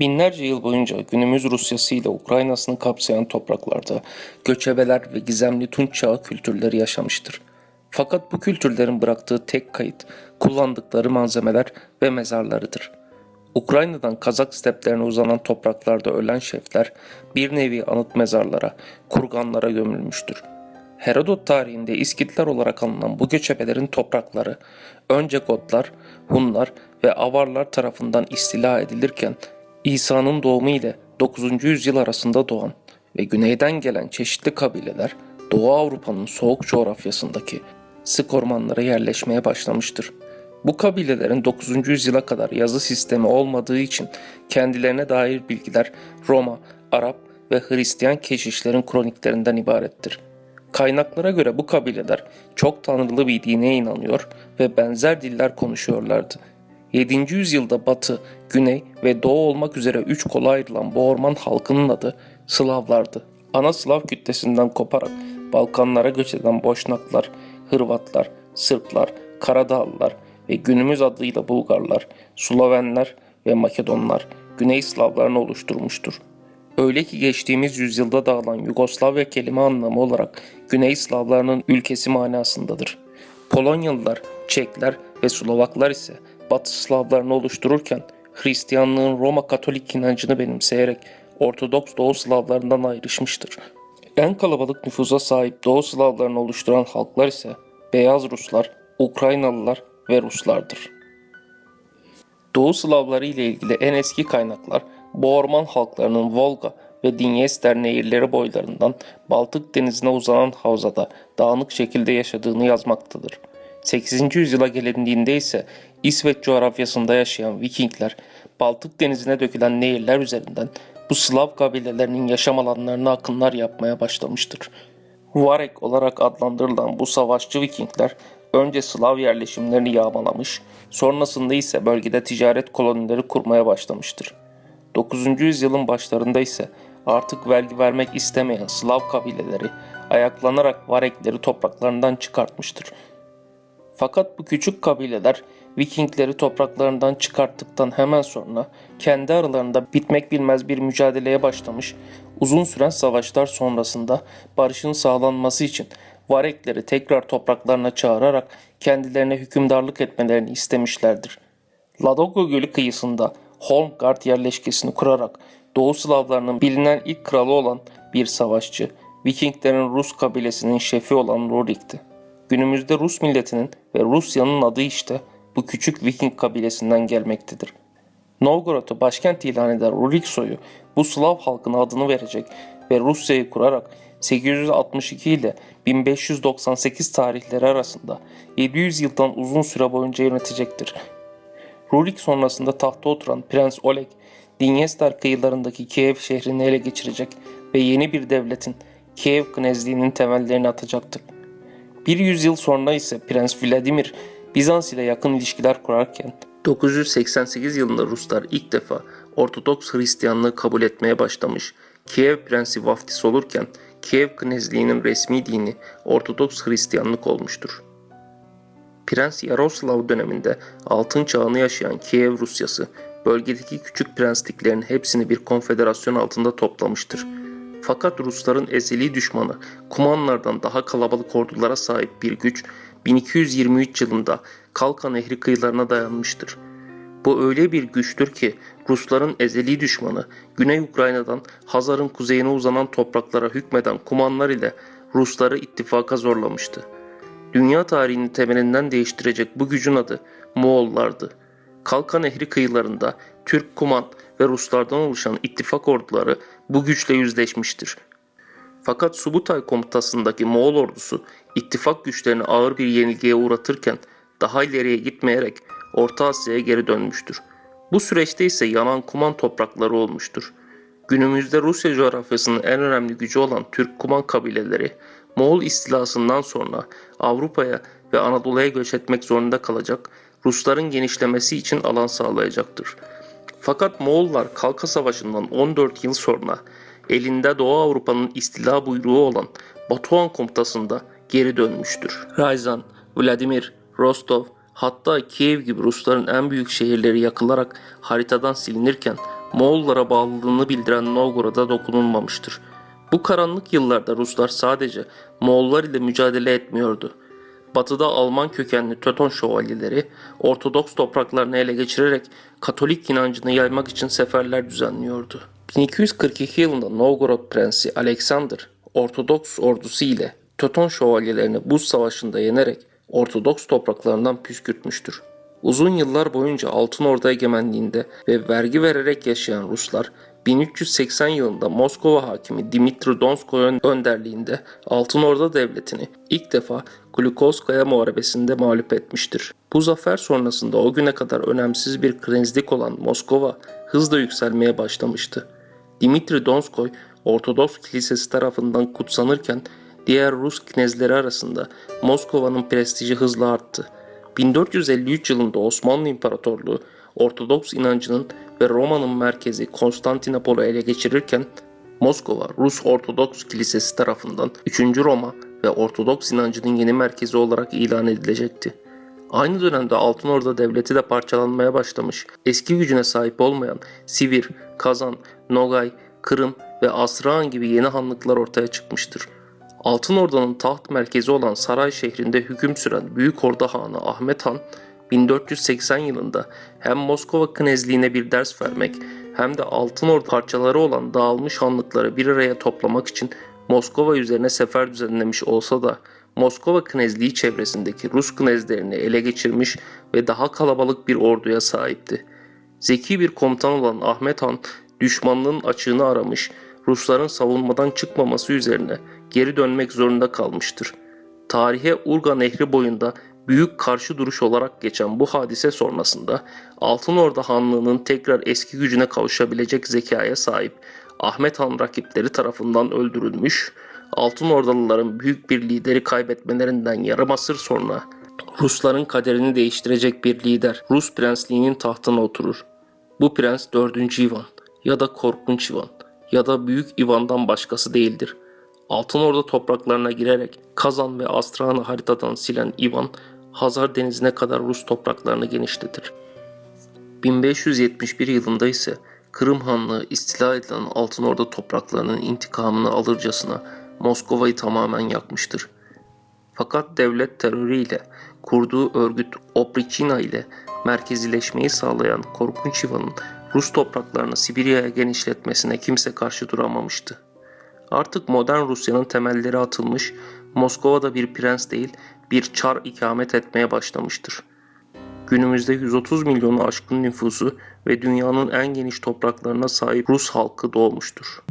Binlerce yıl boyunca günümüz Rusyası ile Ukrayna'sını kapsayan topraklarda göçebeler ve gizemli Tunç Çağı kültürleri yaşamıştır. Fakat bu kültürlerin bıraktığı tek kayıt kullandıkları malzemeler ve mezarlarıdır. Ukrayna'dan Kazak steplerine uzanan topraklarda ölen şefler bir nevi anıt mezarlara, kurganlara gömülmüştür. Herodot tarihinde İskitler olarak anılan bu göçebelerin toprakları önce Gotlar, Hunlar ve Avarlar tarafından istila edilirken İsa'nın doğumu ile 9. yüzyıl arasında doğan ve güneyden gelen çeşitli kabileler Doğu Avrupa'nın soğuk coğrafyasındaki sık ormanlara yerleşmeye başlamıştır. Bu kabilelerin 9. yüzyıla kadar yazı sistemi olmadığı için kendilerine dair bilgiler Roma, Arap ve Hristiyan keşişlerin kroniklerinden ibarettir. Kaynaklara göre bu kabileler çok tanrılı bir dine inanıyor ve benzer diller konuşuyorlardı. 7. yüzyılda Batı, Güney ve Doğu olmak üzere 3 kola ayrılan bu orman halkının adı Slavlardı. Ana Slav kütlesinden koparak Balkanlara göç eden Boşnaklar, Hırvatlar, Sırplar, Karadağlılar ve günümüz adıyla Bulgarlar, Slovenler ve Makedonlar Güney Slavlarını oluşturmuştur. Öyle ki geçtiğimiz yüzyılda dağılan Yugoslavya kelime anlamı olarak Güney Slavlarının ülkesi manasındadır. Polonyalılar, Çekler ve Slovaklar ise Batı Slavlarını oluştururken Hristiyanlığın Roma Katolik inancını benimseyerek Ortodoks Doğu Slavlarından ayrışmıştır. En kalabalık nüfusa sahip Doğu Slavlarını oluşturan halklar ise Beyaz Ruslar, Ukraynalılar ve Ruslardır. Doğu Slavları ile ilgili en eski kaynaklar bu orman halklarının Volga ve Dinyester nehirleri boylarından Baltık denizine uzanan havzada dağınık şekilde yaşadığını yazmaktadır. 8. yüzyıla gelindiğinde ise İsveç coğrafyasında yaşayan Vikingler Baltık denizine dökülen nehirler üzerinden bu Slav kabilelerinin yaşam alanlarına akınlar yapmaya başlamıştır. Varek olarak adlandırılan bu savaşçı Vikingler önce Slav yerleşimlerini yağmalamış, sonrasında ise bölgede ticaret kolonileri kurmaya başlamıştır. 9. yüzyılın başlarında ise artık vergi vermek istemeyen Slav kabileleri ayaklanarak Varekleri topraklarından çıkartmıştır. Fakat bu küçük kabileler Vikingleri topraklarından çıkarttıktan hemen sonra kendi aralarında bitmek bilmez bir mücadeleye başlamış, uzun süren savaşlar sonrasında barışın sağlanması için Varekleri tekrar topraklarına çağırarak kendilerine hükümdarlık etmelerini istemişlerdir. Ladoga Gölü kıyısında Holmgard yerleşkesini kurarak Doğu Slavlarının bilinen ilk kralı olan bir savaşçı, Vikinglerin Rus kabilesinin şefi olan Rurik'ti. Günümüzde Rus milletinin ve Rusya'nın adı işte bu küçük Viking kabilesinden gelmektedir. Novgorod'u başkent ilan eden Rurik soyu bu Slav halkına adını verecek ve Rusya'yı kurarak 862 ile 1598 tarihleri arasında 700 yıldan uzun süre boyunca yönetecektir. Rurik sonrasında tahta oturan Prens Oleg, Dinyester kıyılarındaki Kiev şehrini ele geçirecek ve yeni bir devletin Kiev Knezliğinin temellerini atacaktır. Bir yüzyıl sonra ise Prens Vladimir, Bizans ile yakın ilişkiler kurarken 988 yılında Ruslar ilk defa Ortodoks Hristiyanlığı kabul etmeye başlamış. Kiev Prensi vaftiz olurken Kiev Knezliğinin resmi dini Ortodoks Hristiyanlık olmuştur. Prens Yaroslav döneminde altın çağını yaşayan Kiev Rusyası, bölgedeki küçük prensliklerin hepsini bir konfederasyon altında toplamıştır. Fakat Rusların ezeli düşmanı Kumanlardan daha kalabalık ordulara sahip bir güç 1223 yılında Kalka Nehri kıyılarına dayanmıştır. Bu öyle bir güçtür ki Rusların ezeli düşmanı Güney Ukrayna'dan Hazar'ın kuzeyine uzanan topraklara hükmeden Kumanlar ile Rusları ittifaka zorlamıştı. Dünya tarihinin temelinden değiştirecek bu gücün adı Moğollardı. Kalka Nehri kıyılarında Türk, Kuman ve Ruslardan oluşan ittifak orduları bu güçle yüzleşmiştir. Fakat Subutay komutasındaki Moğol ordusu ittifak güçlerini ağır bir yenilgiye uğratırken daha ileriye gitmeyerek Orta Asya'ya geri dönmüştür. Bu süreçte ise yanan Kuman toprakları olmuştur. Günümüzde Rusya coğrafyasının en önemli gücü olan Türk-Kuman kabileleri Moğol istilasından sonra Avrupa'ya ve Anadolu'ya göç etmek zorunda kalacak, Rusların genişlemesi için alan sağlayacaktır. Fakat Moğollar Kalka Savaşı'ndan 14 yıl sonra elinde Doğu Avrupa'nın istila buyruğu olan Batuhan komutasında geri dönmüştür. Ryazan, Vladimir, Rostov, hatta Kiev gibi Rusların en büyük şehirleri yakılarak haritadan silinirken Moğollara bağlılığını bildiren Novgorod'a dokunulmamıştır. Bu karanlık yıllarda Ruslar sadece Moğollar ile mücadele etmiyordu. Batıda Alman kökenli Teuton şövalyeleri Ortodoks topraklarını ele geçirerek Katolik inancını yaymak için seferler düzenliyordu. 1242 yılında Novgorod Prensi Alexander Ortodoks ordusu ile Teuton şövalyelerini buz savaşında yenerek Ortodoks topraklarından püskürtmüştür. Uzun yıllar boyunca Altın Ordu egemenliğinde ve vergi vererek yaşayan Ruslar 1380 yılında Moskova hakimi Dimitri Donskoy önderliğinde Altın Orda Devleti'ni ilk defa Glukovskaya Muharebesi'nde mağlup etmiştir. Bu zafer sonrasında o güne kadar önemsiz bir knezlik olan Moskova hızla yükselmeye başlamıştı. Dimitri Donskoy Ortodoks Kilisesi tarafından kutsanırken diğer Rus knezleri arasında Moskova'nın prestiji hızla arttı. 1453 yılında Osmanlı İmparatorluğu Ortodoks inancının ve Roma'nın merkezi Konstantinopol'u ele geçirirken Moskova Rus Ortodoks Kilisesi tarafından 3. Roma ve Ortodoks inancının yeni merkezi olarak ilan edilecekti. Aynı dönemde Altın Orda Devleti de parçalanmaya başlamış, eski gücüne sahip olmayan Sivir, Kazan, Nogay, Kırım ve Asrahan gibi yeni hanlıklar ortaya çıkmıştır. Altın Orda'nın taht merkezi olan Saray şehrinde hüküm süren Büyük Orda Hanı Ahmet Han, 1480 yılında hem Moskova knezliğine bir ders vermek hem de Altın Orda parçaları olan dağılmış hanlıkları bir araya toplamak için Moskova üzerine sefer düzenlemiş olsa da Moskova knezliği çevresindeki Rus knezlerini ele geçirmiş ve daha kalabalık bir orduya sahipti. Zeki bir komutan olan Ahmet Han, düşmanlığın açığını aramış, Rusların savunmadan çıkmaması üzerine geri dönmek zorunda kalmıştır. Tarihe Urga Nehri boyunda büyük karşı duruş olarak geçen bu hadise sonrasında Altın Orda Hanlığı'nın tekrar eski gücüne kavuşabilecek zekaya sahip Ahmet Han rakipleri tarafından öldürülmüş, Altın Ordalıların büyük bir lideri kaybetmelerinden yarım asır sonra Rusların kaderini değiştirecek bir lider Rus prensliğinin tahtına oturur. Bu prens 4. Ivan ya da Korkunç Ivan ya da Büyük Ivan'dan başkası değildir. Altın Orda topraklarına girerek Kazan ve Astrahan'ı haritadan silen Ivan, Hazar Denizi'ne kadar Rus topraklarını genişletir. 1571 yılında ise Kırım Hanlığı istila edilen Altın Orda topraklarının intikamını alırcasına Moskova'yı tamamen yakmıştır. Fakat devlet terörüyle kurduğu örgüt Opriçina ile merkezileşmeyi sağlayan Korkunç Ivan'ın Rus topraklarını Sibirya'ya genişletmesine kimse karşı duramamıştı. Artık modern Rusya'nın temelleri atılmış, Moskova'da bir prens değil, bir çar ikamet etmeye başlamıştır. Günümüzde 130 milyonu aşkın nüfusu ve dünyanın en geniş topraklarına sahip Rus halkı doğmuştur.